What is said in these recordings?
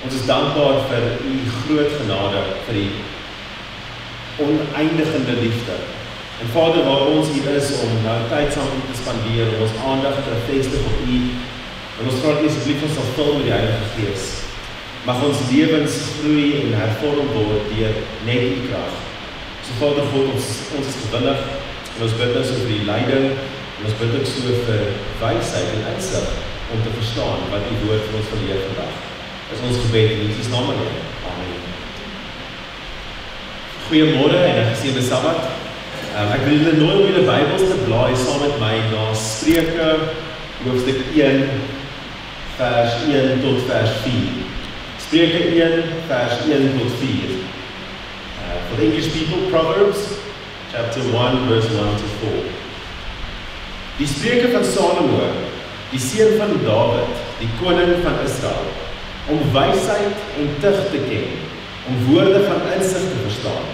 Ons is dankbaar vir u groot genade, vir u oneindigende liefde. En Vader, waar ons hier is om nou tyd saam met u te spandeer, om ons aandag te vestig op u, en ons vra asseblief ons sal vul met die Heilige Gees. Mag ons lewens groei en hervorm word deur net u krag. So Vader God, ons is gewillig, en ons bid nou so vir die leiding, en ons bid ook so vir wysheid en insig om te verstaan wat u woord vir ons verleer vandag. Dis ons gebed in Jesus naam alleen. Amen. Goeiemôre en 'n geseënde Sabbat. Ek wil julle nooi om julle Bybels te blaai saam met my na Spreuke hoofstuk 1 vers 1 tot vers 4. Spreuke 1 vers 1 tot 4. For the English people, Proverbs chapter 1 verse 1 to 4. Die Spreuke van Salomo, die seun van Dawid, die koning van Israel, om wysheid en tug te ken, om woorde van insig te verstaan,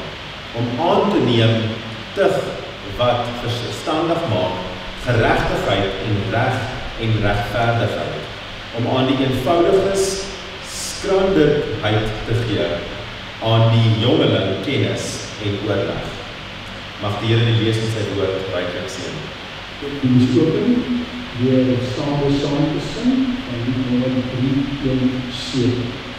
om aan te neem tug wat verstandig maak, geregtigheid en reg en regverdigheid, om aan die eenvoudiges skranderheid te gee, aan die jongeling kennis en oorleg. Mag die Here die lees van sy woord ryklik seën. Die stoking deur saam te sing van die nommer 317.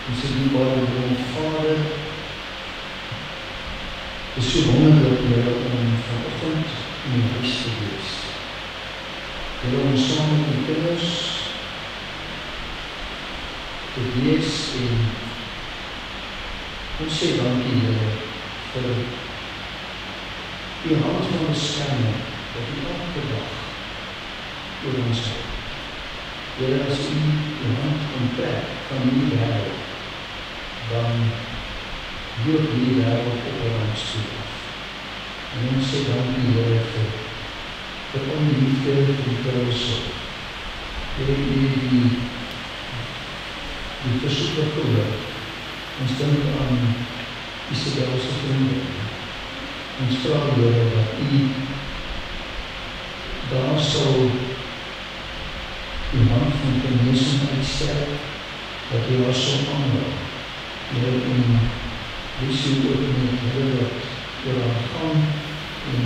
Ons sê die Vader, is so wonderlik om vanoggend in die huis te wees. Om saam met die kinders te wees en ons sê dankie Here vir die hand van beskerming wat U elke dag oor ons het. Here, as U die hand onttrek van die wêreld, dan loop die wêreld op ons ons sê dankie Here vir onliefde en trousorg. Here, die versoek wat gehoor. Ons dink aan Isabel se vriendin. Ons vra Here dat U daar sal die hand van genesing uitstrek, dat U haar sal aanraak. Here, en wees U ook met Here wat oor haar gaan en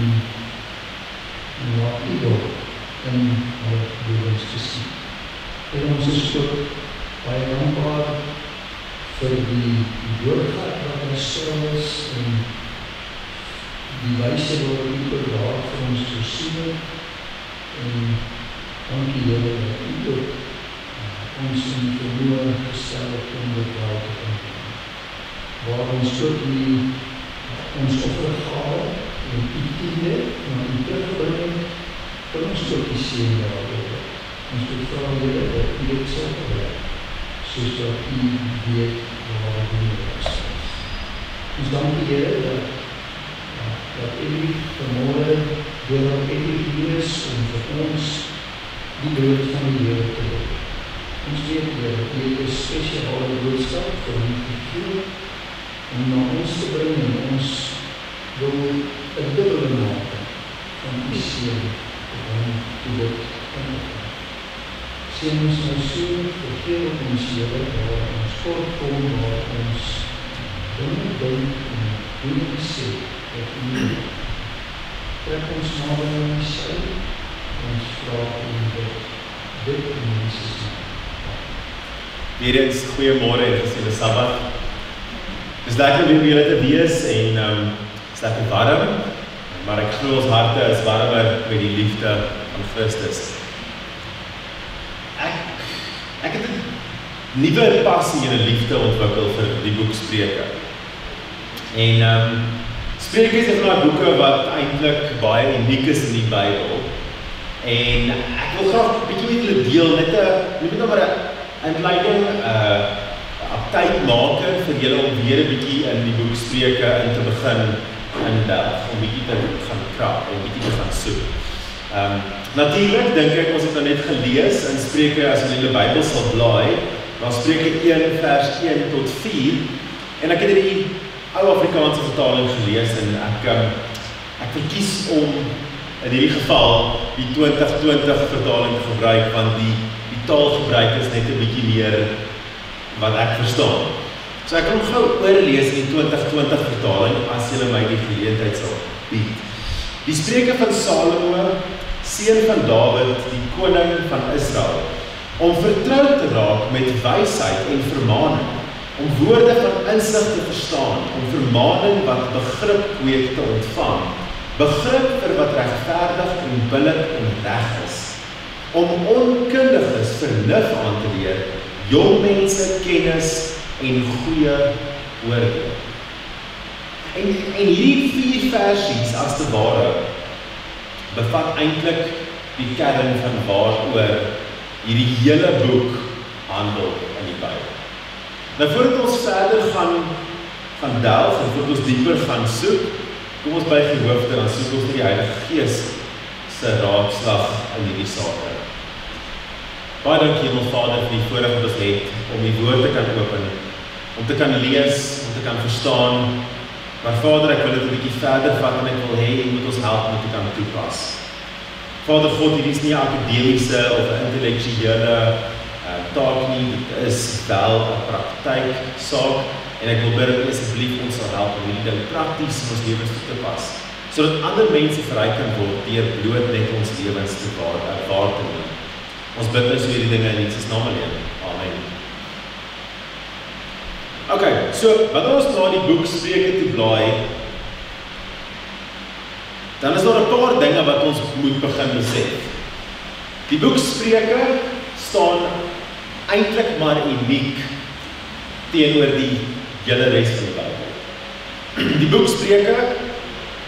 laat U wil in haar lewens te sien. En ons is ook baie dankbaar vir die doorgaat wat ons stel is en die wyse waar U daar vir ons voorsien het. En dankie Here dat U ook ons in die vermoë gestel het om dit wel te kan doen. Waar ons ook ons offergawe en U tiende na U terugbring, kan ons ook die seën daaroor. Ons wil vra Here dat U dit sal gebruik, soos dat U weet waar die nodig is. Ons dankie Here dat U vanmôre deur aan U is om vir ons die dood van die Here te doen. Ons weet Here dat U 'n spesiale boodskap vir ons gee om na ons te bring en ons wil 'n dubbele maak van U seën om te dit kan doen. Seën ons nou so, vergeef ons Here waar ons kort kom, waar ons dinge dink en dinge sê dat U trek ons nader aan U sy, ons vra om dit in Jesus naam. Weerens, goeiemôre en geseënde Sabbat. Dis lekker om julle te wees en is lekker warm, maar ek glo ons harte is warmer met die liefde van Christus. Ek het 'n nuwe passie en 'n liefde ontwikkel vir die boek Spreuke. En Spreuke is een van die boeke wat eintlik baie uniek is in die Bybel. En ek wil graag 'n bietjie met julle deel, net 'n inleiding, 'n tydmaker vir julle om weer 'n bietjie in die boek Spreuke in te begin indelf, om bietjie te gaan krap en bietjie te gaan soek. Natuurlik dink ek ons het nou net gelees in Spreuke, as jy in die Bybel sal blaai, dan Spreuke 1 vers 1 tot 4 en ek het die ou Afrikaanse vertaling gelees en ek verkies om in hierdie geval die 2020 vertaling te gebruik want die taalgebruik is net 'n bietjie meer wat ek verstaan. So ek kan gou oorlees in die 2020 vertaling as julle my die geleentheid sal bied. Die Spreuke van Salomo, seun van Dawid, die koning van Israel, om vertroud te raak met wysheid en vermaaning, om woorde van insig te verstaan, om vermaaning wat begrip kweek te ontvang, begrip vir wat regverdig en billik en reg is, om onkundiges vernuf aan te leer, jong mense kennis en goeie oordeel. En hierdie 4 versies as te ware bevat eintlik die kern van waaroor hierdie hele boek handel in die Bybel. Nou voordat ons verder gaan delf en voordat ons dieper gaan soek, kom ons by die hoofde, dan soek ons die Heilige Gees se raadslag in hierdie sake. Baie dankie Hemelvader vir die voorreg wat ons het om die woord te kan open, om te kan lees, om te kan verstaan. Maar Vader, ek wil dit 'n bietjie verder vat en ek wil hê U moet ons help om dit te kan toepas. Vader God, hierdie is nie 'n akademiese of 'n intellektuele taak nie, dit is wel 'n praktyk saak en ek wil bid dat asseblief ons sal help om hierdie ding prakties in ons lewens toe te pas, sodat ander mense verryk kan word deur bloot net ons lewens te waar te neem. Ons bid nou so hierdie dinge in Jesus naam alleen. Amen. Okay, so wanneer ons na die boek Spreuke toe blaai, dan is daar 'n paar dinge wat ons moet begin besef. Die boek Spreuke staan eintlik maar uniek teenoor die hele res van die Bybel. Die boek Spreuke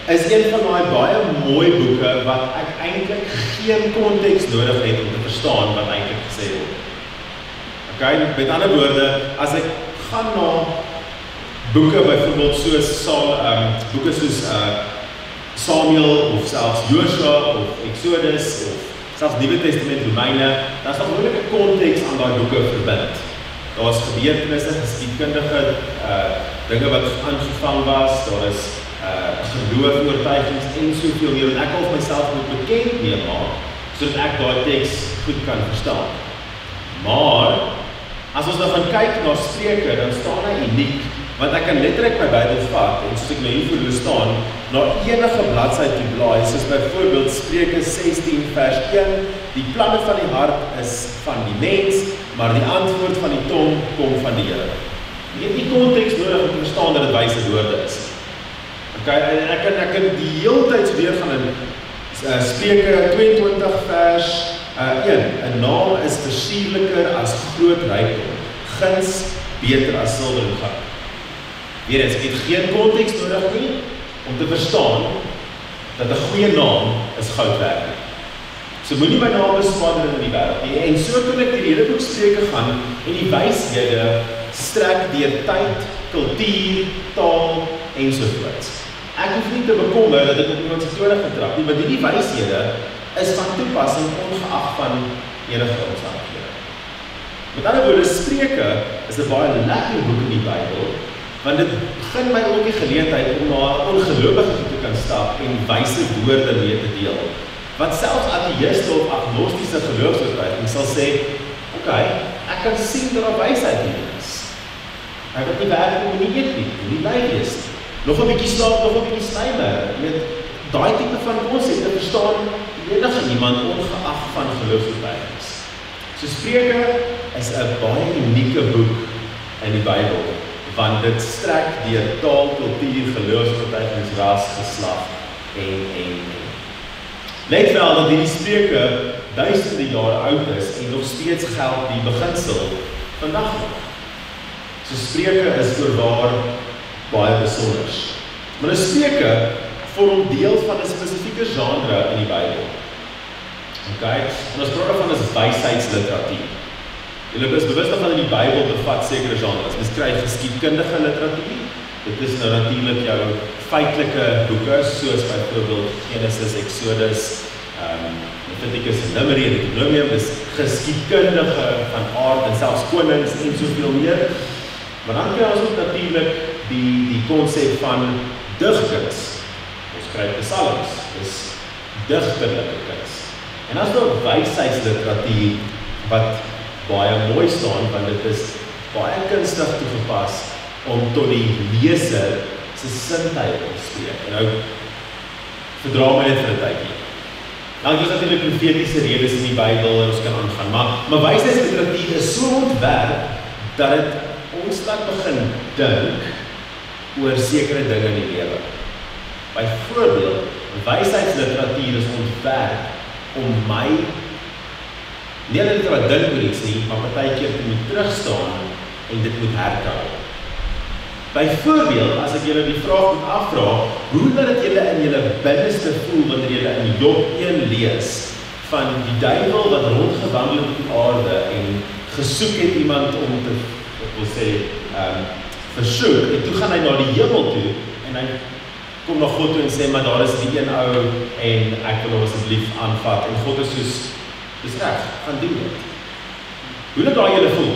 is een van daai baie mooi boeke wat ek eintlik geen konteks nodig het om te verstaan wat eintlik gesê word. Okay, met ander woorde, as ek gaan na boeke byvoorbeeld soos boeke soos Samuel of selfs Josua of Exodus of selfs Nuwe Testament Romeine, daar is nog moeilik 'n konteks aan daai boeke verbind. Daar is gebeurtenisse, geskiedkundige dinge wat aangevang was, daar is geloof, oortuigings en soveel meer, en ek al myself moet bekend mee maak, sodat ek daai teks goed kan verstaan. Maar, as ons nou gaan kyk na Spreuke, dan staan hy uniek, want ek kan letterlik my Bybel vat, en soos ek nou hier voor staan, na enige bladsy toe blaai, soos byvoorbeeld Spreuke 16 vers 1, die planne van die hart is van die mens, maar die antwoord van die tong kom van die Here. Jy het nie konteks nodig om te verstaan dat dit wyse woorde is. Okay, en ek kan die hele tyd so weer gaan in Spreuke 22 vers 1. 'n naam is versierliker as groot rykdom, guns beter as silwer en goud. Weer eens, ek het geen konteks nodig nie om te verstaan dat 'n goeie naam is goud werd. So moenie my naam beswaarder in die wêreld nie. En so kan ek die hele boek Spreuke gaan en die wyshede strek deur tyd, kultuur, taal ensovoorts. Ek hoef nie te bekommer dat ek op iemand se tone getrap nie, want hierdie wyshede is van toepassing ongeag van enige omstandighede. Met ander woorde, Spreuke is 'n baie lekker boek in die Bybel, want dit begin my ook die geleentheid om na 'n ongelowige toe te kan stap en wyse woorde mee te deel. Wat selfs ateïste of agnostiese geloofsoortuiging sal sê, okay, ek kan sien dat daar wysheid in is. Ek het nie werk om nie eet nie lei wees nie. Nog 'n bietjie slaap, nog 'n bietjie snymer. Jy weet, daai tipe van konsepte verstaan enige iemand ongeag van geloofsoortuigings. So Spreuke is 'n baie unieke boek in die Bybel, want dit strek deur taal, kultuur, geloofsoortuigings, ras, geslag en. Let wel dat hierdie Spreuke duisende jare oud is en nog steeds geld die beginsel vandag nog. So Spreuke is voorwaar baie besonders. Maar 'n Spreuke vorm deel van 'n spesifieke genre in die Bybel. Okay? En ons praat van is wysheidsliteratuur. Julle is bewus dat in die Bybel bevat sekere genres. Ons kry geskiedkundige literatuur. Dit is nou natuurlik jou feitelike boeke, soos byvoorbeeld Genesis, Exodus, Leviticus en Numeri en Deuteronomium, dis geskiedkundige van aard en selfs konings en soveel meer. Maar dan kry ons ook natuurlik die konsep van digkuns. Ons kry psalms, dis digterlike kuns. En as nou wysheidsliteratuur wat baie mooi staan, want dit is baie kunstig toegepas om tot die leser se sintuig te spreek. En nou verdra my net vir 'n tydjie. Nou dis natuurlik profetiese redes in die Bybel en ons kan aangaan, maar wysheidsliteratuur is so ontwerp dat dit ons laat begin dink oor sekere dinge in die lewe. Byvoorbeeld, wysheidsliteratuur is ontwerp om my nie net wat dink oor iets nie, maar partykeer te moet terugstaan en dit moet herkou. Byvoorbeeld, as ek julle die vraag moet afvra, hoe laat dit julle in julle binneste voel wanneer julle in Job 1 lees van die duiwel wat rondgewandel het op die aarde en gesoek het iemand om te, ek wil sê, versoek, en toe gaan hy na die hemel toe en hy kom na God toe en sê, maar daar is die een ou en ek wil hom asseblief aanvat en God is soos, dis reg, gaan doen dit. Hoe laat daai julle voel?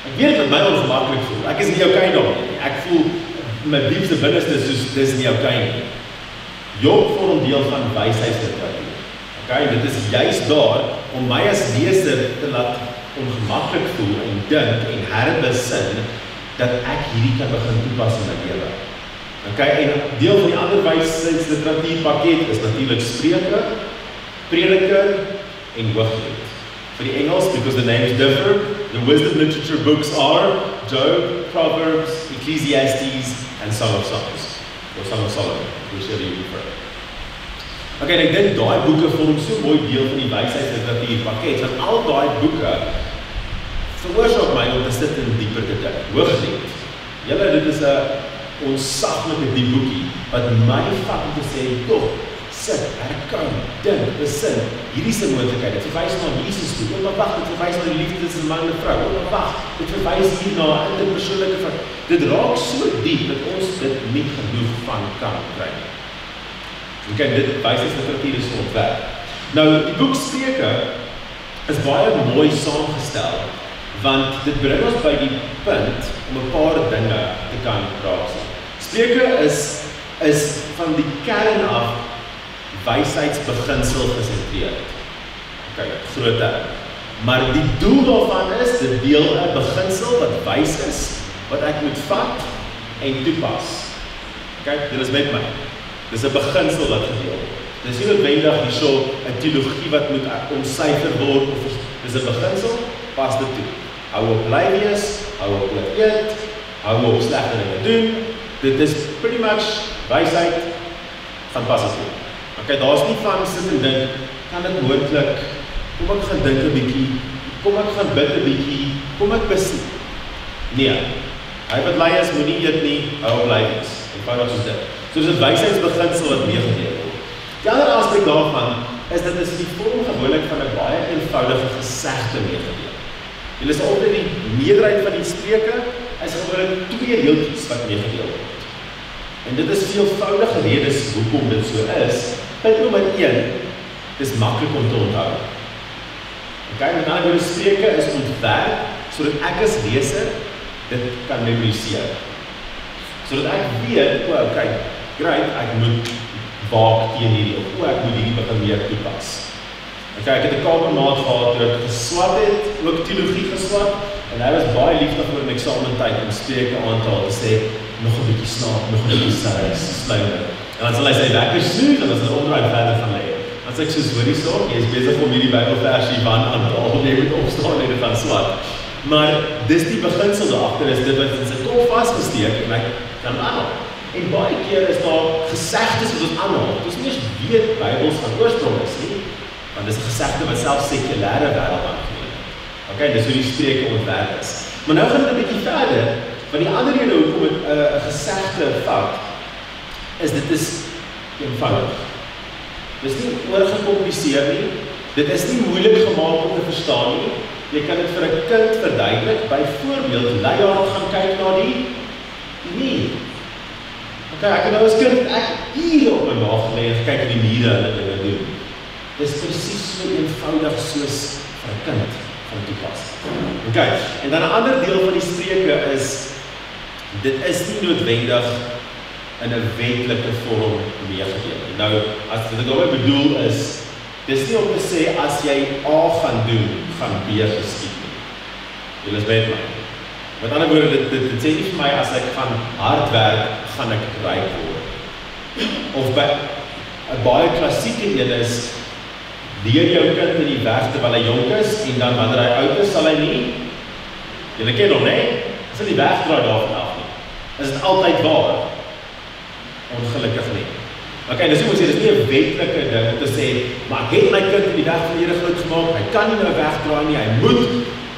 Ek weet wat my ongemaklik voel. Ek is nie okay daarmee nie. Ek voel my diepste binneste soos dis nie okay nie. Job vorm deel van wysheidsliteratuur. Okay, dit is juist daar om my as leser te laat ongemaklik voel en dink en herbesin dat ek hierdie kan begin toepas in my lewe. Okay, en deel van die ander wysheidsliteratuurpakket is natuurlik Spreuke, Prediker en Hooglied. For the Engels, because the names differ, the wisdom literature books are Job, Proverbs, Ecclesiastes, and Song of Songs, or Song of Solomon, whichever you prefer. Okay, en ek dink daai boeke vorm so mooi deel van die wysheidsliteratuurpakket, want al daai boeke veroorsaak my om te sit en dieper te dink. Hooglied. Julle, dit is 'n onsaglike diep boekie, wat my vat om te sê, joh, sit, herkou, dink, besin, hierdie is 'n moontlikheid, dit verwys na Jesus toe, maar wag, dit verwys na die liefde tussen man en vrou, maar wag, dit verwys hier na 'n interpersoonlike, dit raak so diep, dat ons dit nie genoeg van kan kry. Okay, dit wysheidsliteratuur is ontwerp. Nou, die boek Spreuke is baie mooi saamgestel, want dit bring ons by die punt om 'n paar dinge te kan raaksien. Spreuke is van die kern af wysheidsbeginsel gesentreerd. Okay, groot term. Maar die doel daarvan is, dit deel 'n beginsel wat wys is, wat ek moet vat en toepas. Okay, dit is met my. Dis 'n beginsel wat gedeel word. Dis nie noodwendig hierso 'n teologie wat moet ontsyfer word, of dis 'n beginsel, pas dit toe. Hou op bly wees, hou op eet, hou op slegte dinge doen. Dit is pretty much wysheid van pas af toe. Okay, daar's nie van sit en dink, kan dit moontlik, kom ek gaan dink 'n bietjie, kom ek gaan bid 'n bietjie, kom ek besit. Nee, hy wat bly is, moenie eet nie, hou op bly wees. Eenvoudig soos dit. So dis 'n wysheidsbeginsel wat meegedeel word. Die ander aspek daarvan is dat dit is die vorm gewoonlik van 'n baie eenvoudige gesegde meegedeel. Julle sal altyd die meerderheid van die spreuke is gewoonlik 2 reeltjies wat meegedeel word. En dit is veelvoudige redes hoekom dit so is. Punt nommer 1, dis maklik om te onthou. Okay, met ander woorde, spreuke is ontwerp sodat ek as leser dit kan memoriseer. Sodat ek weet, okay, great, ek moet waak teen hierdie, of ek moet hierdie begin meer toepas. Okay, ek het 'n kamermaat gehad toe ek geswat het, ook teologie geswat, en hy was baie liefdig oor 'n eksamentyd om spreuke aan te haal, te sê, nog 'n bietjie slaap, nog 'n bietjie sluimer. En dan sal hy sy lekker snoes, en dan sal hy onderuit verder van lê. Dan sê ek soos, hoor hierso, jy is besig om hierdie Bybelversie van aan te haal, jy moet opstaan en dit gaan swat. Maar dis die beginsel daagter, is dit wat in sy kop vasgesteek, en ek kan aanhaal. En baie keer is daar gesegdes wat ons aanhaal, ons nie eens weet Bybels van oorsprong is nie, want dis 'n gesegde wat selfs sekulêre wêreld aangeneem het. Okay, dis hoe die spreuke ontwerp is. Maar nou gaan dit 'n bietjie verder, want die ander rede hoekom dit 'n gesegde vat, is dit is eenvoudig. Dis nie oorgekompliseer nie, dit is nie moeilik gemaak om te verstaan nie, jy kan dit vir 'n kind verduidelik, byvoorbeeld, lei haar gaan kyk na die muur. Okay, ek het nou as kind, ek ure op my maag gelê en gekyk in die mure en dinge doen. Dis presies so eenvoudig soos vir 'n kind van toepas. Okay, en dan 'n ander deel van die spreuke is, dit is nie noodwendig in 'n wetlike vorm meegedeel. Nou, as wat ek daarmee bedoel is, dis nie om te sê, as jy A gaan doen, gaan B geskied nie. Julle is by my. Met ander woorde, dit sê nie vir my, as ek gaan hard werk, gaan ek ryk word. Of by 'n baie klassieke een is, leer jou kind in die weg terwyl hy jonk is, en dan wanneer hy oud is, sal hy nie, julle ken hom, nee? Sal die weg draai daarvan af nie. Is dit altyd waar? Ongelukkig nie. Okay, dis hoe ek sê, dis nie 'n wetlike ding om te sê, maar ek het my kind in die weg van die Here groot gemaak, hy kan nie nou wegdraai nie, hy moet.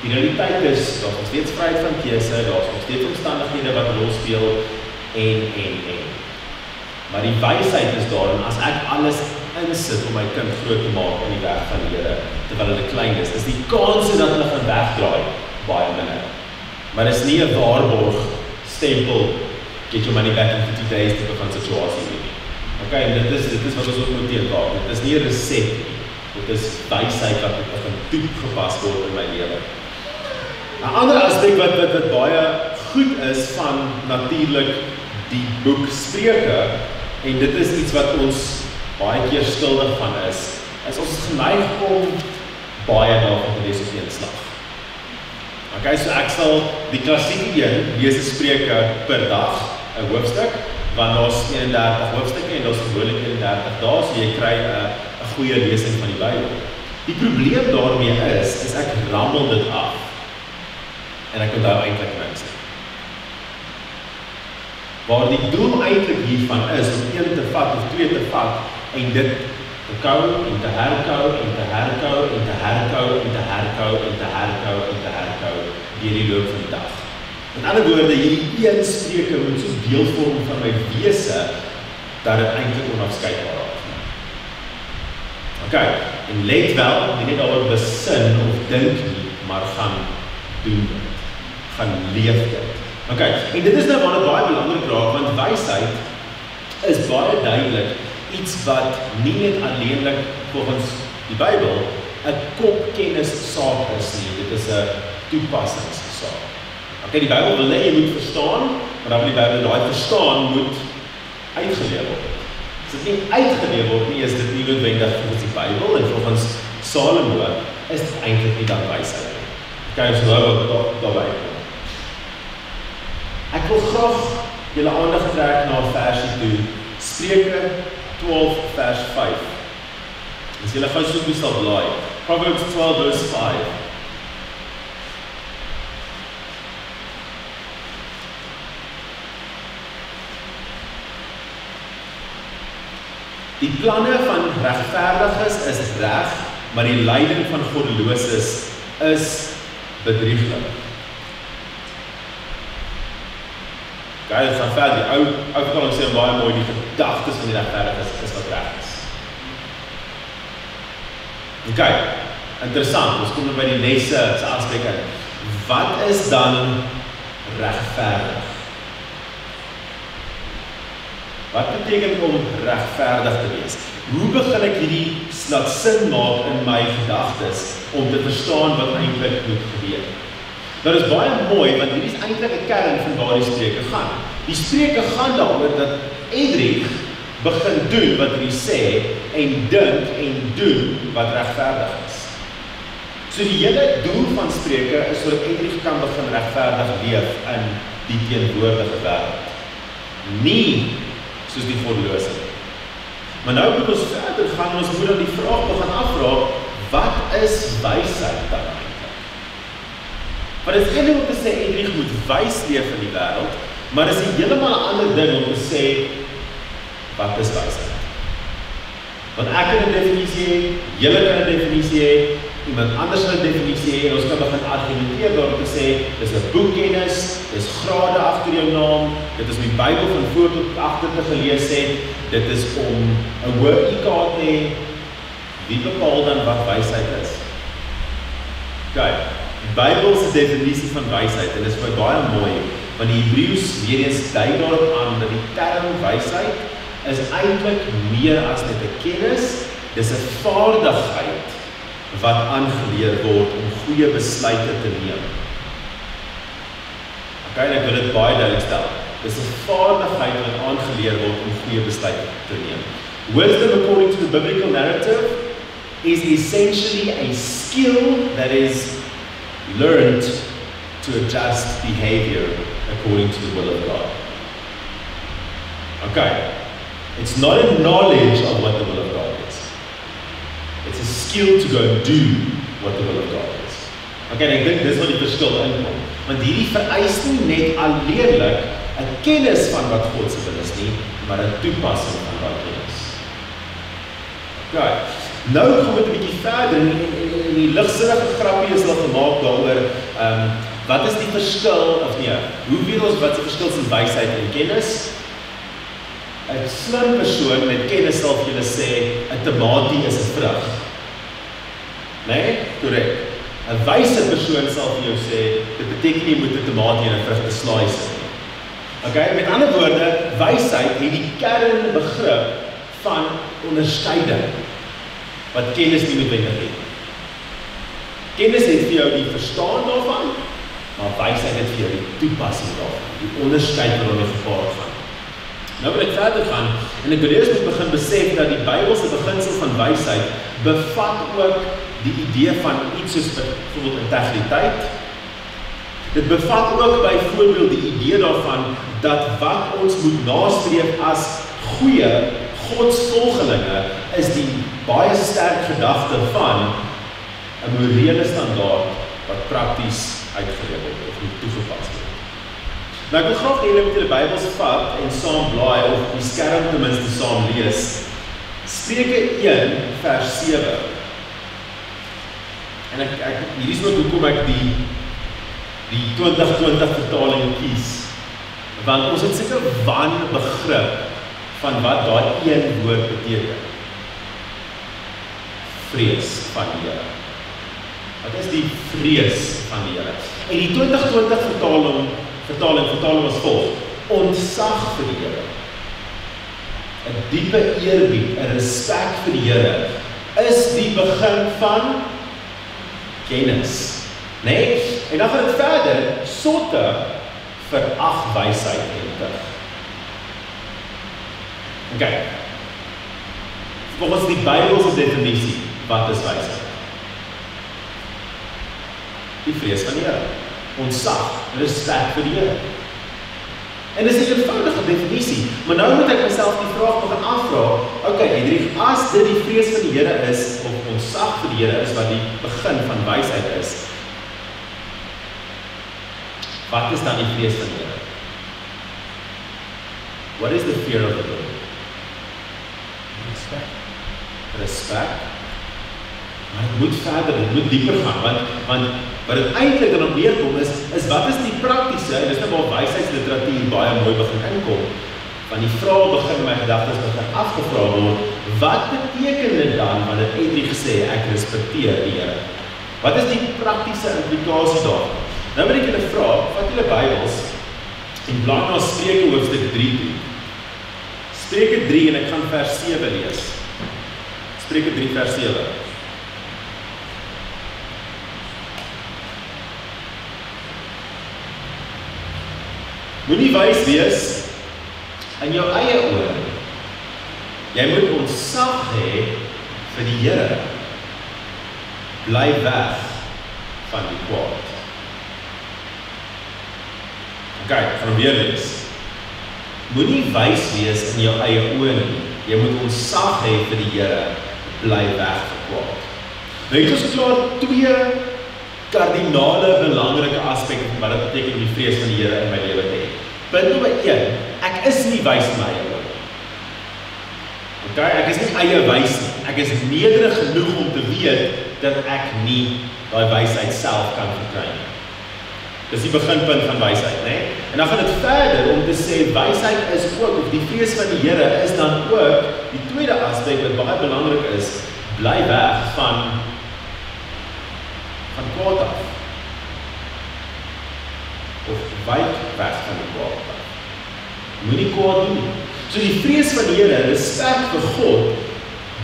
Die realiteit is, daar is nog steeds vryheid van keuse, daar is nog steeds omstandighede wat 'n rol speel, en. Maar die wysheid is daarin, as ek alles insit om my kind groot te maak in die weg van die Here, terwyl hulle klein is die kanse dat hulle gaan wegdraai baie minder. Maar dis nie 'n waarborg, stempel, get your money back in 50 days tipe van situasie nie. Okay, en dit is wat ons ook moet teerwaak. Dit is nie 'n reset nie. Dit is wysheid wat begin toegepas word in my lewe. 'n Ander aspek wat baie goed is van natuurlik die boek Spreuke, en dit is iets wat ons baie keer skuldig van is ons geneig om baie daarvan te lees op een slag. Okay, so ek sal die klassieke een lees Spreuke per dag, 'n hoofstuk, want daar's 31 hoofstukke en daar's gewoonlik 31 dae, so jy kry 'n goeie lesing van die Bybel. Die probleem daarmee is ek rammel dit af en ek onthou eintlik niks. Waar die doel eintlik hiervan is om een te vat of twee te vat en dit te kou en te herkou en te herkou en te herkou en te herkou en te herkou en te herkou deur die loop van die dag. Met ander woorde, hierdie een spreuke moet so deel vorm van my wese dat dit eintlik onafskeidbaar raak. Okay, en let wel, nie net daaroor besin of dink nie, maar gaan doen dit, gaan leef dit. Okay, en dit is nou wat baie belangrik raak, want wysheid is baie duidelik iets wat nie net alleenlik volgens die Bybel 'n kopkennissaak is nie, dit is 'n toepassingssaak. Okay, die Bybel wil net jy moet verstaan, maar dan wil die Bybel daai verstaan moet uitgeleef word. As dit nie uitgeleef word nie, is dit nie noodwendig volgens die Bybel en volgens Salomo is dit eintlik nie dan wysheid nie. Okay, ons nou daarby kom. Ek wil graag julle aandag trek na versie toe, Spreuke 12 vers 5. As julle gou soek, sal blaai. Proverbs 12 verse 5. Die planne van regverdiges is reg, maar die lyding van goddeloses is bedrieglik. Okay, dit gaan verder. Die ou vertaling sê baie mooi, die gedagtes van die regverdiges is wat reg is. Okay, interessant, ons kom nou by die lesse se aspek uit. Wat is dan regverdig? Wat beteken om regverdig te wees? Hoe begin ek hierdie laat sin maak in my gedagtes om te verstaan wat eintlik moet gebeur? Nou is baie mooi, want hierdie is eintlik 'n kern van waar die Spreuke gaan. Die Spreuke gaan daaroor dat Edrich begin doen wat hy sê en dink en doen wat regverdig is. So die hele doel van Spreuke is sodat Edrich kan begin regverdig leef in die teenwoordige wêreld. Nie soos die goddelose. Maar nou moet ons verder gaan, ons moet dan die vraag begin afvra, wat is wysheid dan eintlik? Want dit is geen ding om te sê, Edrich moet wys leef in die wêreld, maar dit is 'n heeltemal 'n ander ding om te sê, wat is wysheid? Want ek kan 'n definisie hê, julle kan 'n definisie hê, iemand anders kan 'n definisie hê, en ons kan begin argumenteer door te sê, dis 'n boekkennis, dis grade agter jou naam, dit is om die Bybel van voor tot agter te gelees het, dit is om 'n hoë IQ te hê. Wie bepaal dan wat wysheid is? Kyk, die Bybel se definisie van wysheid, en dit is vir baie mooi, want die Hebreëus weer eens dui daarop aan dat die term wysheid is eintlik meer as net 'n kennis, dis 'n vaardigheid wat aangeleer word om goeie besluite te neem. Okay, ek wil dit baie duidelik stel. Dis 'n vaardigheid wat aangeleer word om goeie besluite te neem. Wisdom, according to the biblical narrative, is essentially a skill that is learned to adjust behavior according to the will of God. Okay, it's not a knowledge of what the will of God is. It's a skill to go and do what the will of God is. Okay, en ek dink dis wat die verskil inkom. Want hierdie vereis nie net alleenlik 'n kennis van wat God se wil is nie, maar 'n toepassing van daai kennis. Okay, nou kom dit 'n bietjie verder en die ligsinnige grappie is al gemaak daaroor, wat is die verskil, of nee, hoe weet ons wat die verskil tussen wysheid en kennis? 'n slim persoon met kennis sal vir julle sê, 'n tamatie is 'n vrug. Nee, korrek. 'n wyse persoon sal vir jou sê, dit beteken nie jy moet 'n tamatie en 'n vrug te slice nie. Okay, met ander woorde, wysheid het die kernbegrip van onderskeiding, wat kennis nie noodwendig het. Kennis het vir jou die verstaan daarvan, maar wysheid het vir jou die toepassing daarvan, die onderskeid wat daarmee gepaard gaan. Nou wil ek verder gaan, en ek wil eers moet begin besef dat die Bybelse beginsel van wysheid bevat ook die idee van iets soos byvoorbeeld integriteit. Dit bevat ook byvoorbeeld die idee daarvan dat wat ons moet nastreef as goeie godsvolgelinge is die baie sterk gedagte van 'n morele standaard wat prakties uitgeleef word of moet toegepas word. Nou ek wil graag hê julle moet julle Bybels vat en saam blaai of op die skerm ten minste saam lees. Spreuke 1 vers 7. En hierdie is ook hoekom ek die 2020 vertaling kies. Want ons het seker wanbegrip van wat daai een woord beteken. Vrees van die Here. Wat is die vrees van die Here? En die 2020 vertaling as volg: ontzag vir die Here. 'n diepe eerbied, 'n respek vir die Here, is die begin van kennis. Nee? En dan gaan dit verder, sotte verag wysheid en tug. Okay. Volgens die Bybelse definisie, wat is wysheid? Die vrees van die Here, ontzag, respek vir die Here. En dis 'n eenvoudige definisie, maar nou moet ek myself die vraag begin afvra, okay, Hendrik, as dit die vrees van die Here is, of ontzag vir die Here is, wat die begin van wysheid is, wat is dan die vrees van die Here? What is the fear of the Lord? Respek. Maar het moet verder, het moet dieper gaan, want wat het eintlik dan op neerkom is wat is die praktiese, en dis nou waar wysheidsliteratuur baie mooi begin inkom, van die vraag begin my gedagtes begin afgevra word, wat beteken dit dan wanneer Hendrik sê ek respekteer die Here? Wat is die praktiese implikasie daarvan? Nou wil ek julle vra, vat julle Bybels en blaai na Spreuke hoofstuk 3 toe. Spreuke 3 en ek gaan vers 7 lees. Spreuke 3 vers 7. Moenie wys wees in jou eie oë. Jy moet ontzag hê vir die Here. Bly weg van die kwaad. Okay, ek gaan hom weer lees. Moenie wys wees in jou eie oë nie. Jy moet ontzag hê vir die Here. Bly weg van kwaad. Nou het ons klaar 2 kardinale belangrike aspekte van wat dit beteken om die vrees van die Here in my lewe te hê. Punt nommer 1, ek is nie wys in my eie oë. Okay, ek is nie eie wys nie. Ek is nederig genoeg om te weet dat ek nie daai wysheid self kan verkry nie. Dis die beginpunt van wysheid, né? En dan gaan dit verder om te sê wysheid is ook, of die vrees van die Here is dan ook die tweede aspek wat baie belangrik is, bly weg van kwaad af. Of wyk weg van die kwaad af. Moenie kwaad doen nie. So die vrees van die Here, respek vir God,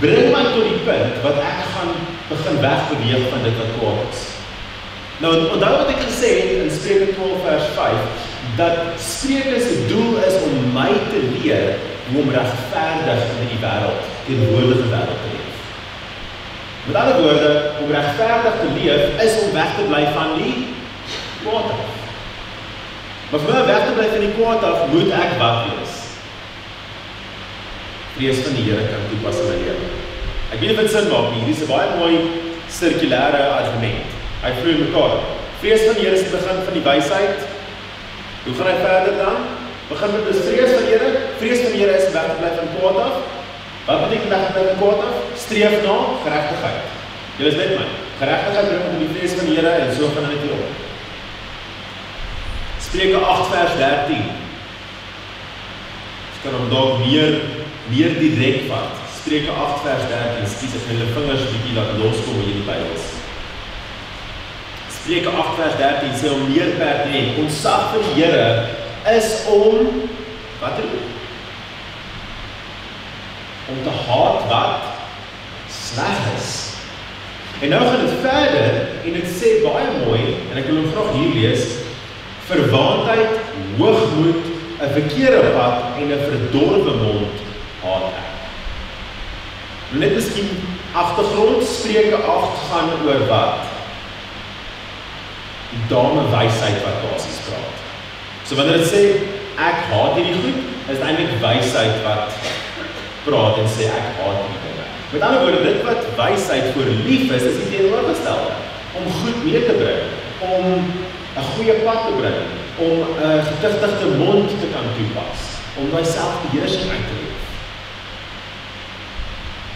bring my tot die punt wat ek gaan begin wegbeweeg van dit wat kwaad is. Nou, onthou wat ek gesê het in Spreuke 12 vers 5, dat Spreuke se doel is om my te leer hoe om regverdig in die wêreld, teenwoordige wêreld te leef. Met ander woorde, om regverdig te leef is om weg te bly van die kwaad af. Maar vir my weg te bly van die kwaad af, moet ek wat wees? Vrees van die Here kan toepas in my lewe. Ek weet nie of dit sin maak nie, hier is 'n baie mooi sirkulêre argument. Hy vloei mekaar. Vrees van die Here is die begin van die wysheid. Hoe gaan hy verder dan? Begin met die vrees van die Here. Vrees van die Here is weg te bly van kwaad af. Wat beteken weg te bly van kwaad af? Streef na geregtigheid. Julle is met my. Geregtigheid bring ons in die vrees van die Here en so gaan dit hier op. Spreuke 8 vers 13. Ons kan hom dalk meer direk vat. Spreuke 8 vers 13. Skies ek hulle vingers 'n bietjie laat loskom hier in die Bybel. Spreuke 8 vers 13 sê om meer pertinent. Ontzag vir die Here is om wat te doen? Om te haat wat sleg is. En nou gaan dit verder en dit sê baie mooi en ek wil hom graag hier lees. Verwaandheid, hoogmoed, 'n verkeerde pad en 'n verdorwe mond haat ek. Net miskien agtergrond, Spreuke 8 gaan oor wat? Die dame wysheid wat basies praat. So wanneer dit sê ek haat hierdie goed, is dit eintlik wysheid wat praat en sê ek haat hierdie dinge. Met ander woorde, dit wat wysheid voor lief is die teenoorgestelde. Om goed mee te bring, om 'n goeie pad te bring, om 'n gedigtigde mond te kan toepas, om daai selfbeheersing uit te leef.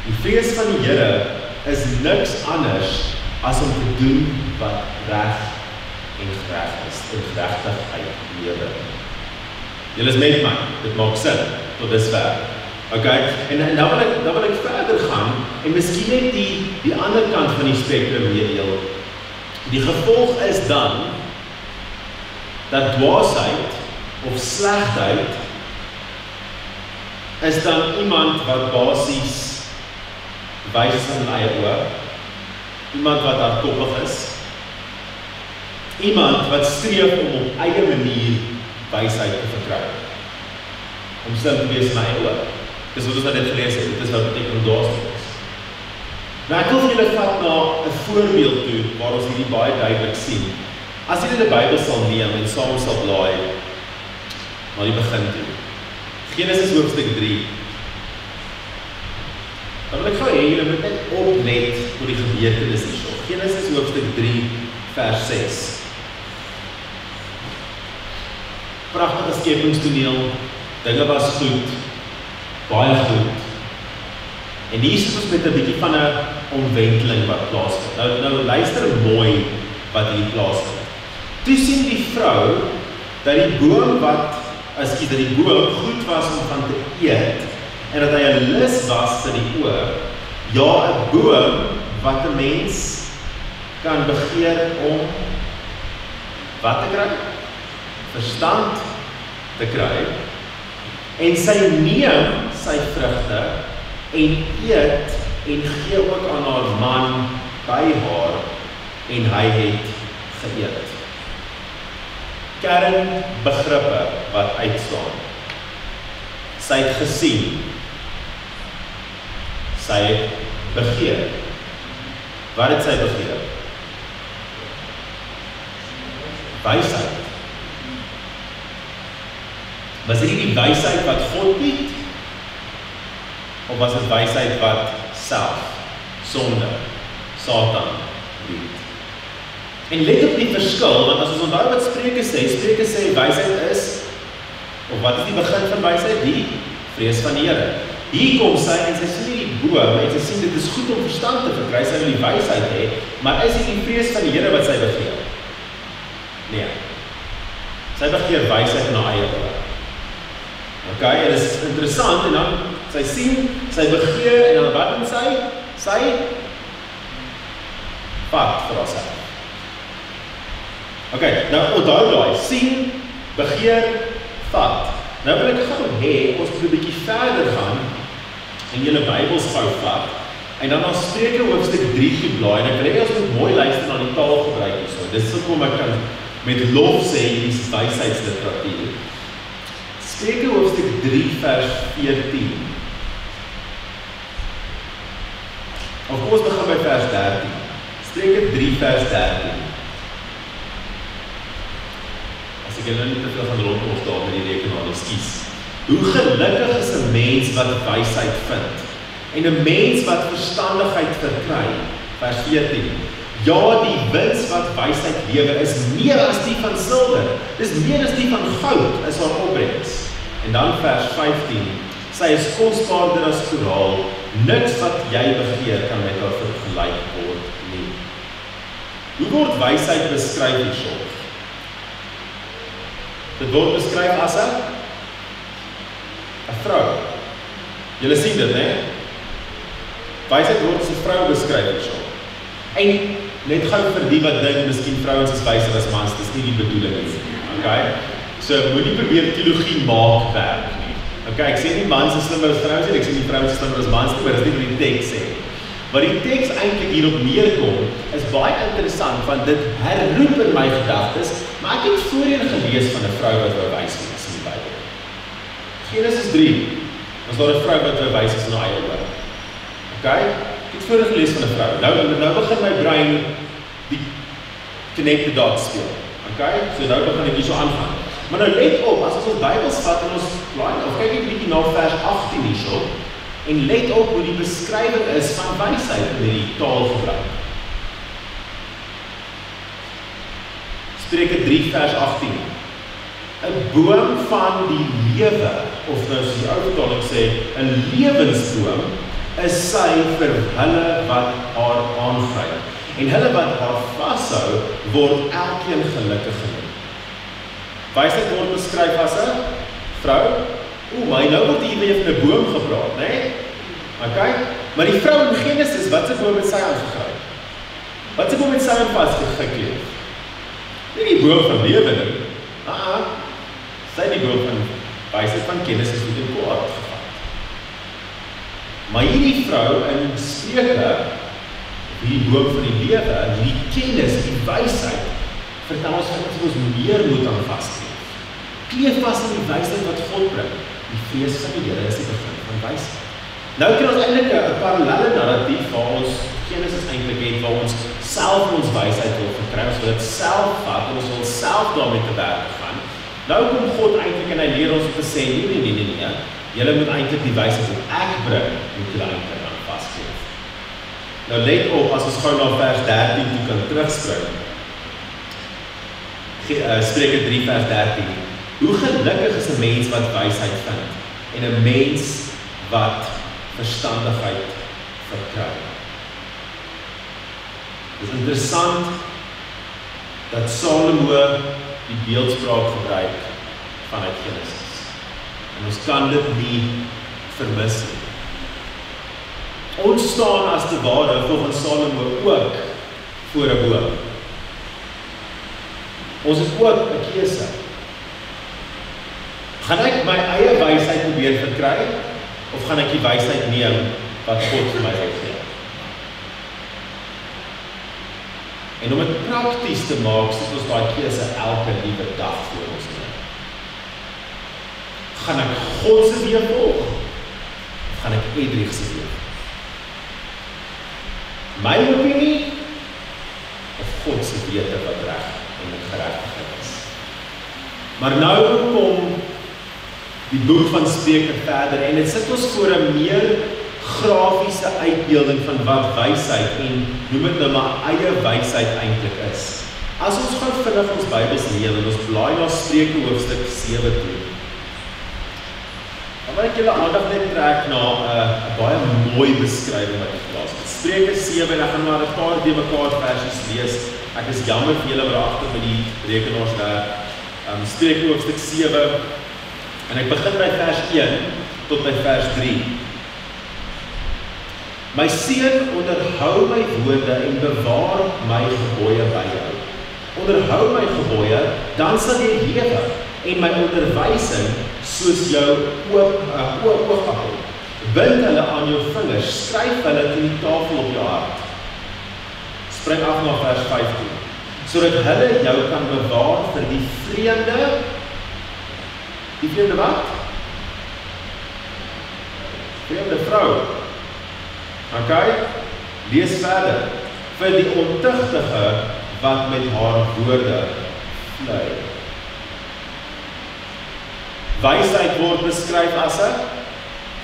Die vrees van die Here is niks anders as om te doen wat reg en gereg is, en geregtigheid lewe. Julle is met my, dit maak sin, tot dusver. Okay, en nou wil ek verder gaan, en miskien net die ander kant van die spektrum meedeel. Die gevolg is dan, dat dwaasheid of slegheid is dan iemand wat basies wys in hulle eie oë, iemand wat hardkoppig is, iemand wat streef om op eie manier wysheid te verkry, om slim te wees in my eie oë. Dis wat ons net gelees het, dit is wat beteken daarstel is. Nou ek wil vir julle vat na 'n voorbeeld toe, waar ons hierdie baie duidelik sien. As julle die Bybel sal neem en saam sal blaai, na die begin toe. Genesis hoofstuk 3. Dan wil ek gou hê julle moet net oplet tot die gebeurtenis hierso. Genesis hoofstuk 3 vers 6. Pragtige skepingstoneel, dinge was goed, baie goed. En hier sit ons met 'n bietjie van 'n omwenteling wat plaasvind. Nou luister mooi wat hier plaasvind. Toe sien die vrou dat die boom dat die boom goed was om van te eet en dat hy 'n lus was vir die oë. Ja, 'n boom wat 'n mens kan begeer om wat te kry? Verstand te kry. En sy neem sy vrugte en eet en gee ook aan haar man by haar en hy het geëet. Kernbegrippe wat uitstaan. Sy het gesien. Sy het begeer. Wat het sy begeer? Wysheid. Was dit die wysheid wat God bied? Of was dit wysheid wat self, sonde, Satan bied? En let op die verskil, want as ons onthou wat Spreuke sê wysheid is, of wat is die begin van wysheid? Die vrees van die Here. Hier kom sy en sy sien die boom en sy sien dit is goed om verstand te verkry, sy wil die wysheid hê, maar is dit die vrees van die Here wat sy begeer? Nee. Sy begeer wysheid in haar eie oë. Okay, en dit is interessant, en dan sy sien, sy begeer, en dan wat doen sy? Sy vat vir haarself. Okay, nou onthou daai, sien, begeer, vat. Nou wil ek gou hê, ons moet 'n bietjie verder gaan, en julle Bybels gou vat, en dan na Spreuke hoofstuk 3 toe blaai, en ek wil hê ons moet mooi luister na die taalgebruik hierso. Dis hoekom ek kan met lof sê, hierdie is wysheidsliteratuur. Spreuke hoofstuk 3 vers 14. Of kom ons begin by vers 13. Spreuke 3 vers 13. As ek julle nie te veel gaan rondhof daar met die rekenaar, ekskuus. Hoe gelukkig is 'n mens wat wysheid vind en 'n mens wat verstandigheid verkry. Vers 14. Ja, die wins wat wysheid lewer is meer as die van silwer. Dis meer as die van goud is haar opbrengs. En dan vers 15. Sy is kosbaarder as koraal. Niks wat jy begeer kan met haar vergelyk word nie. Hoe word wysheid beskryf hierso? Dit word beskryf as 'n vrou. Julle sien dit, né? Wysheid word as 'n vrou beskryf hierso. En net gou vir die wat dink, miskien vrouens is wyser as mans, dis nie die bedoeling nie. Okay? So moenie probeer teologie maak werk nie. Okay, ek sê nie mans is slimmer as vrouens nie, ek sê nie vrouens is slimmer as mans nie, maar dis nie wat die teks sê. Wat die teks eintlik hierop neerkom, is baie interessant, want dit herroep in my gedagtes, maar ek het voorheen gelees van 'n vrou wat wys is in die Bybel. Genesis 3, was daar 'n vrou wat wys is in haar eie oë. Okay? Ek het voorheen gelees van 'n vrou. Nou begin my brein die connect the dots speel. Okay? So nou begin ek hierso aangaan. Maar nou let op, as ons Bybels vat en ons of kyk ek bietjie na vers 18 hierso, en let op hoe die beskrywing is van wysheid in hierdie taalgebruik. Spreuke 3 vers 18. 'n boom van die lewe, of nou soos die ou vertaling sê, 'n lewensboom, is sy vir hulle wat haar aangryp. En hulle wat haar vashou, word elkeen gelukkig genoem. Wysheid word beskryf as 'n vrou. Maar nou word hier weer van 'n boom gepraat, né? Okay? Maar die vrou in Genesis, wat se boom het sy aangegryp? Wat se boom het sy aan vasgekleef? Nie die boom van lewe nie. Sy het die boom van wysheid van kennis is goed en kwaad gevat. Maar hierdie vrou in Spreuke, die boom van die lewe, die kennis, die wysheid, vertel ons dat ons meer moet aan vasgeleef. Kleef vas in die wysheid wat God bring. Die vrees van die Here is die begin van wysheid. Nou kan ons eintlik 'n parallelle narratief waar ons Genesis eintlik het, waar ons self ons wysheid wil verkry, ons wil dit self vat en ons wil self daarmee te werk gaan. Nou kom God eintlik en hy leer ons om te sê, nee. Julle moet eintlik die wysheid wat ek bring, moet julle eintlik aan vasgeleef. Nou let op, as ons gou na vers 13 toe kan terugspring. Spreuke 3 vers 13. Hoe gelukkig is 'n mens wat wysheid vind en 'n mens wat verstandigheid verkry. Dit is interessant dat Salomo die beeldspraak gebruik vanuit Genesis. En ons kan dit nie vermis nie. Ons staan as te ware volgens Salomo ook voor 'n boom. Ons het ook 'n keuse. Gaan ek my eie wysheid probeer verkry, of gaan ek die wysheid neem wat God vir my wil gee? En om dit prakties te maak, sit ons daai keuse elke liewe dag voor ons neem. Gaan ek God se weë volg, of gaan ek Edrich se weë? My opinie, of God se wete wat reg en geregtigheid is. Maar nou kom die boek van Spreuke verder en dit sit ons voor 'n meer grafiese uitbeelding van wat wysheid en noem dit nou maar eie wysheid eintlik is. As ons gou vinnig ons Bybels lees en ons blaai na Spreuke hoofstuk 7 toe, dan wil ek julle aandag net trek na 'n baie mooi beskrywing wat ek plaas het. Spreuke 7, en ek gaan maar 'n paar de mekaar versies lees. Ek is jammer vir julle wat agter met die rekenaars werk. Spreuke hoofstuk 7, en ek begin by vers 1 tot by vers 3. My seun, onderhou my woorde en bewaar my gebooie by jou. Onderhou my gebooie, dan sal jy lewe, en my onderwysing soos jou oogappel. Bind hulle aan jou vingers, skryf hulle teen die tafel op jou hart. Spring af na vers 15. Sodat hulle jou kan bewaar vir die vreemde wat? Vreemde vrou. Okay, lees verder. Vir die ontugtige wat met haar woorde vlei. Wysheid word beskryf as 'n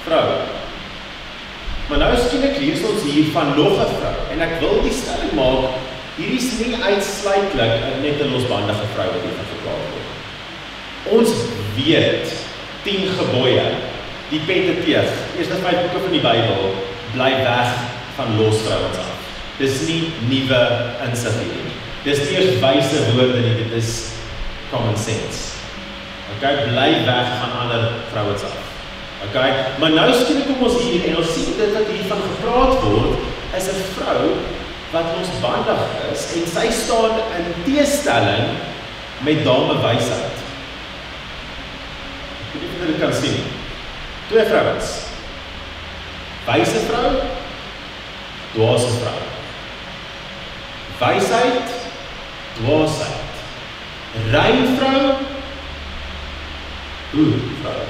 vrou. Maar nou skielik lees ons hier van nog 'n vrou. En ek wil die stelling maak, hier is nie uitsluitlik net 'n losbandige vrou wat hier verklaar word. Ons weet 10 gebooie, die Pentateuch, eerste 5 boeke van die Bybel, bly weg van los vrouens af. Dis nie nuwe insig nie. Dis nie eers wyse woorde nie, dit is common sense. Okay, bly weg van ander vrouens af. Okay, maar nou skielik kom ons hier en ons sien dit wat hiervan gepraat word, is 'n vrou wat losbandig is en sy staan in teestelling met dame wysheid. Ek weet nie of jy dit kan sien. 2 vrouens. Wyse vrou, dwaase vrou. Wysheid, dwaasheid. Rein vrou, vrou.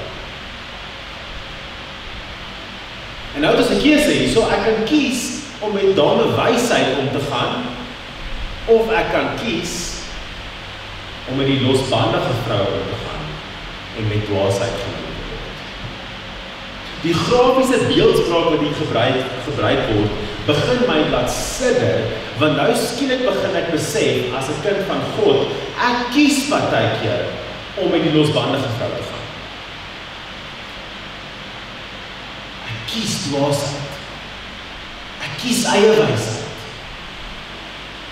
En nou het ons 'n keuse hier, so ek kan kies om met dame wysheid om te gaan, of ek kan kies om met die losbandige vrou om te gaan en met dwaasheid genoem te word. Die grafiese beeldspraak wat hier gebruik word, begin my laat sidder, want nou skielik begin ek besef, as 'n kind van God, ek kies partykeer om met die losbandige vrou te gaan. Ek kies dwaasheid. Ek kies eie wysheid.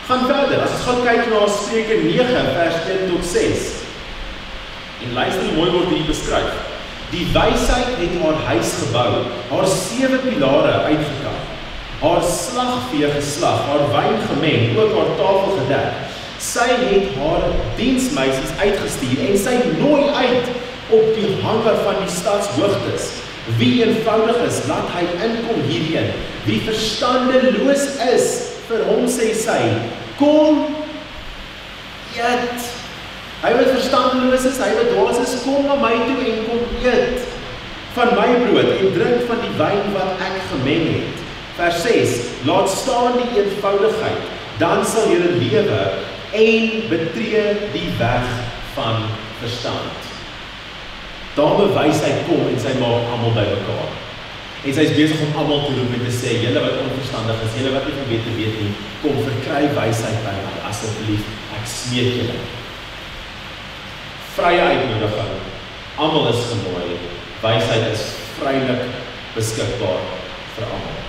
Gaan verder, as ons gaan kyk na Spreuke 9 vers 1 tot 6. En luister hoe mooi word hier beskryf. Die wysheid het haar huis gebou, haar 7 pilare uitgekamp, haar slagvee geslag, haar wyn gemeng, ook haar tafel gedek. Sy het haar diensmeisies uitgestuur en sy nooi uit op die hanger van die stadshoogtes. Wie eenvoudig is, laat hy inkom hierheen. Wie verstandeloos is, vir hom sê sy, kom, eet. Hy wat verstandeloos is, hy wat dwaas is, kom na my toe en kom eet van my brood en drink van die wyn wat ek gemeng het. Vers 6, laat staan die eenvoudigheid, dan sal julle lewe en betree die weg van verstand. Daar bewys hy kom en sy maak almal by mekaar. En sy is besig om almal te roep en te sê, julle wat onverstandig is, julle wat nie van weet nie, kom verkry wysheid by my, asseblief, ek smeek julle. Vrye uitnodiging, almal is genooi, wysheid is vrylik beskikbaar vir almal.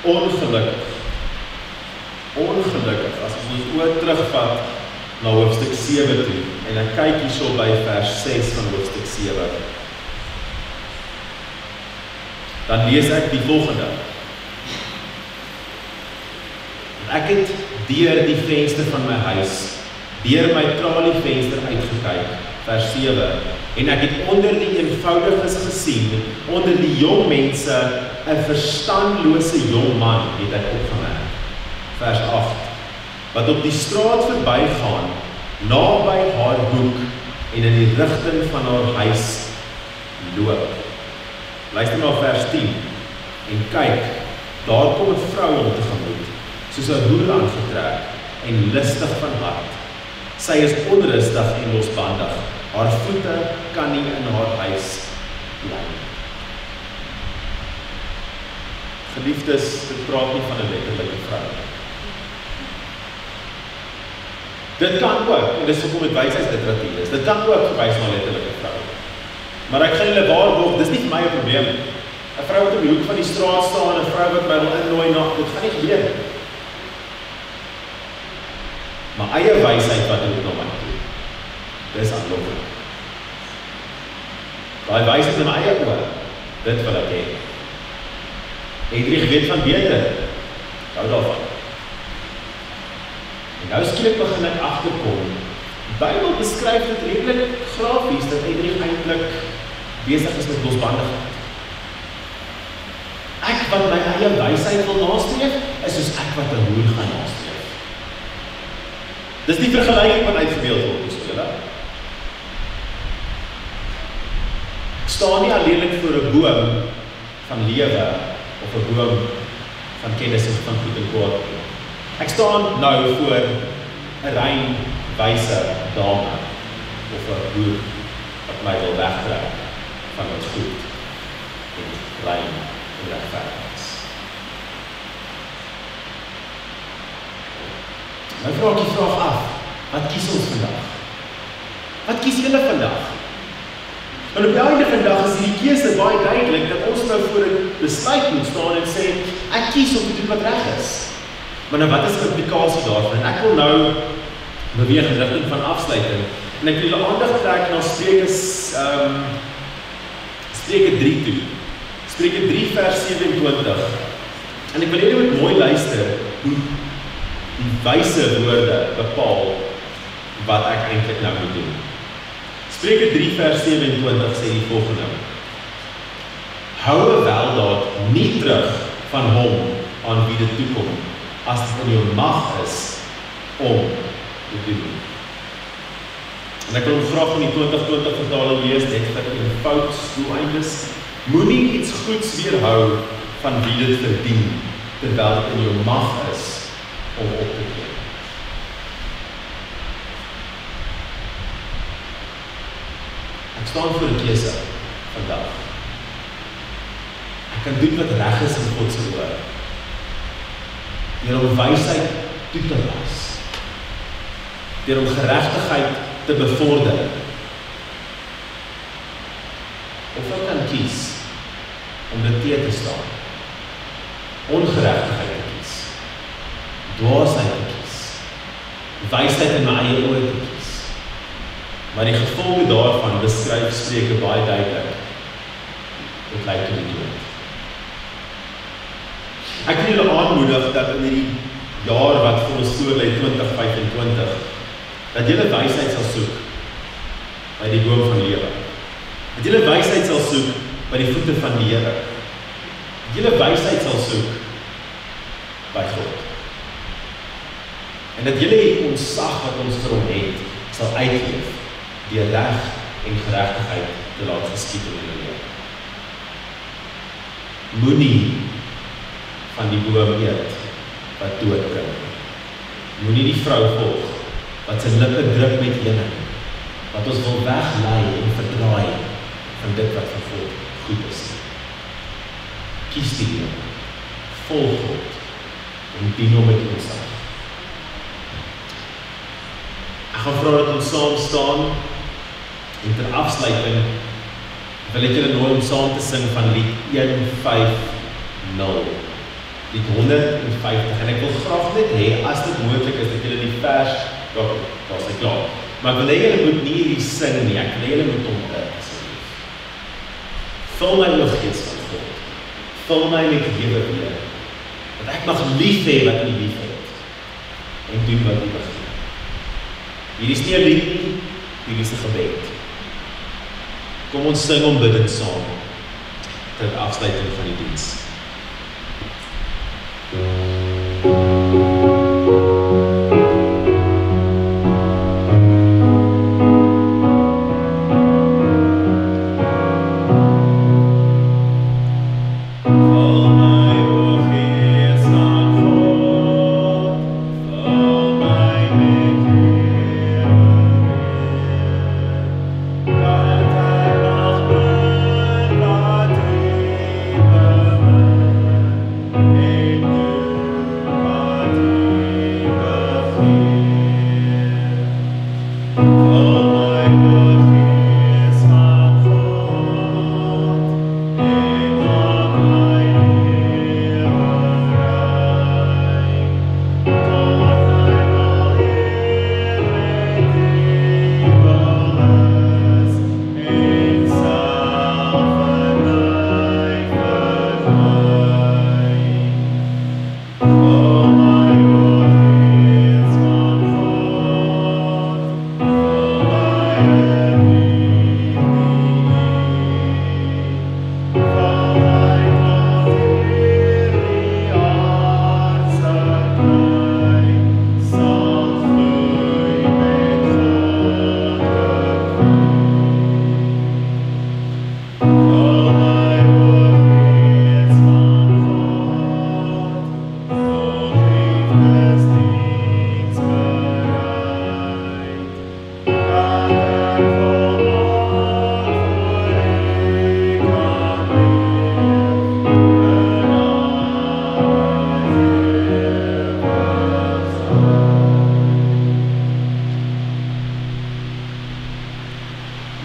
Ongelukkig, as ons oor terugvat na hoofstuk 7 toe, en ek kyk hierso by vers 6 van hoofstuk 7, dan lees ek die volgende. Ek het deur die venster van my huis, deur my tralievenster uitgekyk, vers 7, en ek het onder die eenvoudiges gesien, onder die jong mense, 'n verstandlose jong man, het ek opgemerk. Vers 8, wat op die straat verbygaan, naby haar hoek, en in die rigting van haar huis loop. Luister na vers 10, en kyk, daar kom 'n vrou om tegemoet, soos 'n hoer aangetrek, en lustig van hart. Sy is onrustig en losbandig, haar voete kan nie in haar huis bly. Geliefdes, dit praat nie van 'n letterlike vrou. Dit kan ook, en dit is hoekom met wysheidsliteratuur is, dit kan ook verwys na 'n letterlike vrou. Maar ek gaan julle waarborg, dis nie vir my 'n probleem. 'n Vrou wat op die hoek van die straat staan, 'n vrou wat my wil innooi na, dit gaan nie gebeur. Maar eie wysheid wat doen na my toe. Dis aanlooplik. Daai wysheid in my eie oor, dit wil ek hê. Hedrich weet van beter, hou daarvan. En nou skielik begin ek agterkom, die Bybel beskryf dit redelik grafies, dat Hedrich eintlik besig is met losbandigheid. Ek wat my eie wysheid wil nastreef, is soos ek wat 'n hoer gaan nastreef. Dis die vergelyking wat uitgebeeld word, so julle. Ek staan nie alleenlik voor 'n boom van lewe, of 'n boom van kennis en van goed en kwaad. Ek staan nou voor 'n rein, wyse dame, of 'n boer, wat my wil wegtrek van wat goed, en rein, en regverdig is. Nou vra ek die vraag af, wat kies ons vandag? Wat kies julle vandag? En op die einde van die dag is die keuse baie duidelik, dat ons nou voor 'n besluit moet staan en sê, ek kies om te doen wat reg is. Maar nou wat is die implikasie daarvan? En ek wil nou beweeg in rigting van afsluiting, en ek wil julle aandag trek na Spreuke 3 toe. Spreuke 3 vers 27. En ek wil julle moet mooi luister, hoe die wyse woorde bepaal wat ek eintlik nou moet doen. Spreuke 3 vers 27 sê die volgende: hou 'n weldaad nie terug van hom aan wie dit toekom, as dit in jou mag is om te doen. En ek wil graag van die 2020 vertaling lees, net vir eenvoudig doeleindes. Moenie iets goeds weerhou van wie dit verdien, terwyl dit in jou mag is om op te gee. Ek staan voor 'n keuse vandag. Ek kan doen wat reg is in God se oë, deur om wysheid toe te las, deur om geregtigheid te bevorder, of ek kan kies om dit teen te staan, ongeregtigheid te kies, dwaasheid te kies, wysheid in my eie oë te kies. Maar die gevolge daarvan beskryf Spreuke baie duidelik. Dit lei tot die dood. Ek wil julle aanmoedig dat in hierdie jaar wat vir ons voorlê 2025, dat julle wysheid sal soek. by die boom van lewe. Dat julle wysheid sal soek by die voete van die Here. Dat julle wysheid sal soek by God. En dat julle die ontsag wat ons vir hom het, sal uitleef deur reg en geregtigheid te laat geskied in julle lewe. Moenie van die boom eet wat dood bring. Moenie die vrou volg wat sy lippe druk met heuning, wat ons wil weglei en verdraai van dit wat vir God goed is. Kies die Here, volg God en dien hom met ontzag. Ek gaan vra dat ons saam staan en ter afsluiting wil ek julle nooi om saam te sing van lied 150. Lied 150 en ek wil graag net hê as dit moontlik is dat julle die vers daar is klaar. Maar ek wil hê julle moet nie hierdie sing nie, ek wil hê julle moet hom asseblief. Vul my met Gees van God. Vul my met lewe weer. Dat ek mag lief hê wat U lief het en doen wat U begin. Hierdie is nie 'n lied nie, hierdie is 'n gebed. Kom ons sing hom bidend saam ter afsluiting van die diens.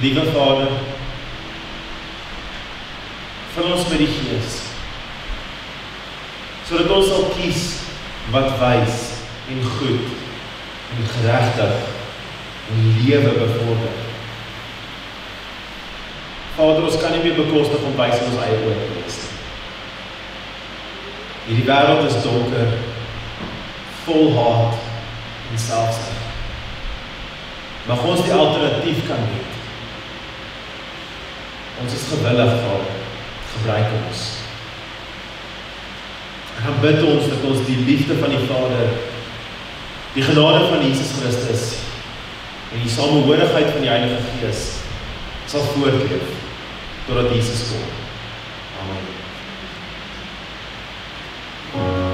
Liewe Vader, vul ons met die Gees, sodat ons sal kies wat wys en goed en geregtig en lewe bevorder. Vader, ons kan nie meer bekostig om wys in ons eie oë te wees. Hierdie wêreld is donker, vol haat en selfsug. Mag ons die alternatief kan bied. Ons is gewillig, Vader, gebruik ons. En dan bid ons dat ons die liefde van die Vader, die genade van Jesus Christus en die samehorigheid van die Heilige Gees sal voortleef totdat Jesus kom. Amen.